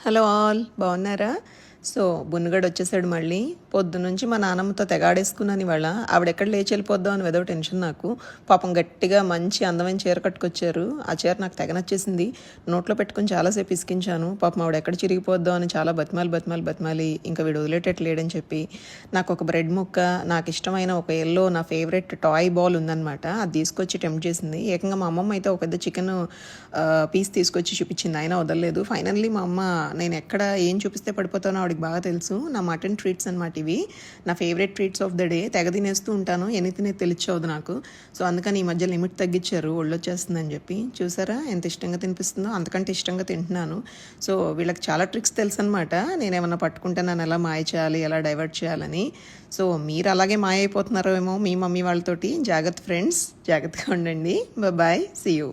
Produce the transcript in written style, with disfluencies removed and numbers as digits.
Hello all, బాగున్నారా? So బున్నగాడు వచ్చేసాడు మళ్ళీ. పొద్దునుంచి మా నాన్నమ్మతో తెగాడేసుకున్నాను ఇవాళ. ఆవిడెక్కడ లేచి వెళ్ళిపోద్దాం అని ఏదో టెన్షన్ నాకు. పాపం గట్టిగా మంచి అందమైన చీర కట్టుకొచ్చారు. ఆ చీర నాకు తెగ నచ్చేసింది. నోట్లో పెట్టుకుని చాలాసేపు ఇసికించాను. పాపం ఆవిడ ఎక్కడ చిరిగిపోద్దాం అని చాలా బతిమాలి ఇంకా వీడు వదిలేటట్టు లేడని చెప్పి నాకు ఒక బ్రెడ్ ముక్క, నాకు ఇష్టమైన ఒక ఎల్లో నా ఫేవరెట్ టాయ్ బాల్ ఉందన్నమాట. అది తీసుకొచ్చి టెంప్ట్ చేసింది. ఏకంగా మా అమ్మమ్మ అయితే ఒక పెద్ద చికెన్ పీస్ తీసుకొచ్చి చూపించింది, అయినా వదలలేదు. ఫైనల్లీ మా అమ్మ నేను ఎక్కడ ఏం చూపిస్తే పడిపోతానో ఆవిడకి బాగా తెలుసు. నా మటన్ ట్రీట్స్ అనమాట ఇవి, నా favourite treats of the day. తెగ తినేస్తూ ఉంటాను, ఎన్ని తినే తెలియచవద్దు నాకు. సో అందుకని ఈ మధ్య లిమిట్ తగ్గించారు, ఒళ్ళొచ్చేస్తుందని చెప్పి. చూసారా ఎంత ఇష్టంగా తినిపిస్తుందో, అంతకంటే ఇష్టంగా తింటున్నాను. సో వీళ్ళకి చాలా ట్రిక్స్ తెలుసు అనమాట. నేనేమన్నా పట్టుకుంటే నన్ను ఎలా మాయ చేయాలి, ఎలా డైవర్ట్ చేయాలని. సో మీరు అలాగే మాయ అయిపోతున్నారో ఏమో మీ మమ్మీ వాళ్ళతోటి. జాగ్రత్త ఫ్రెండ్స్, జాగ్రత్తగా ఉండండి. Bye, see you.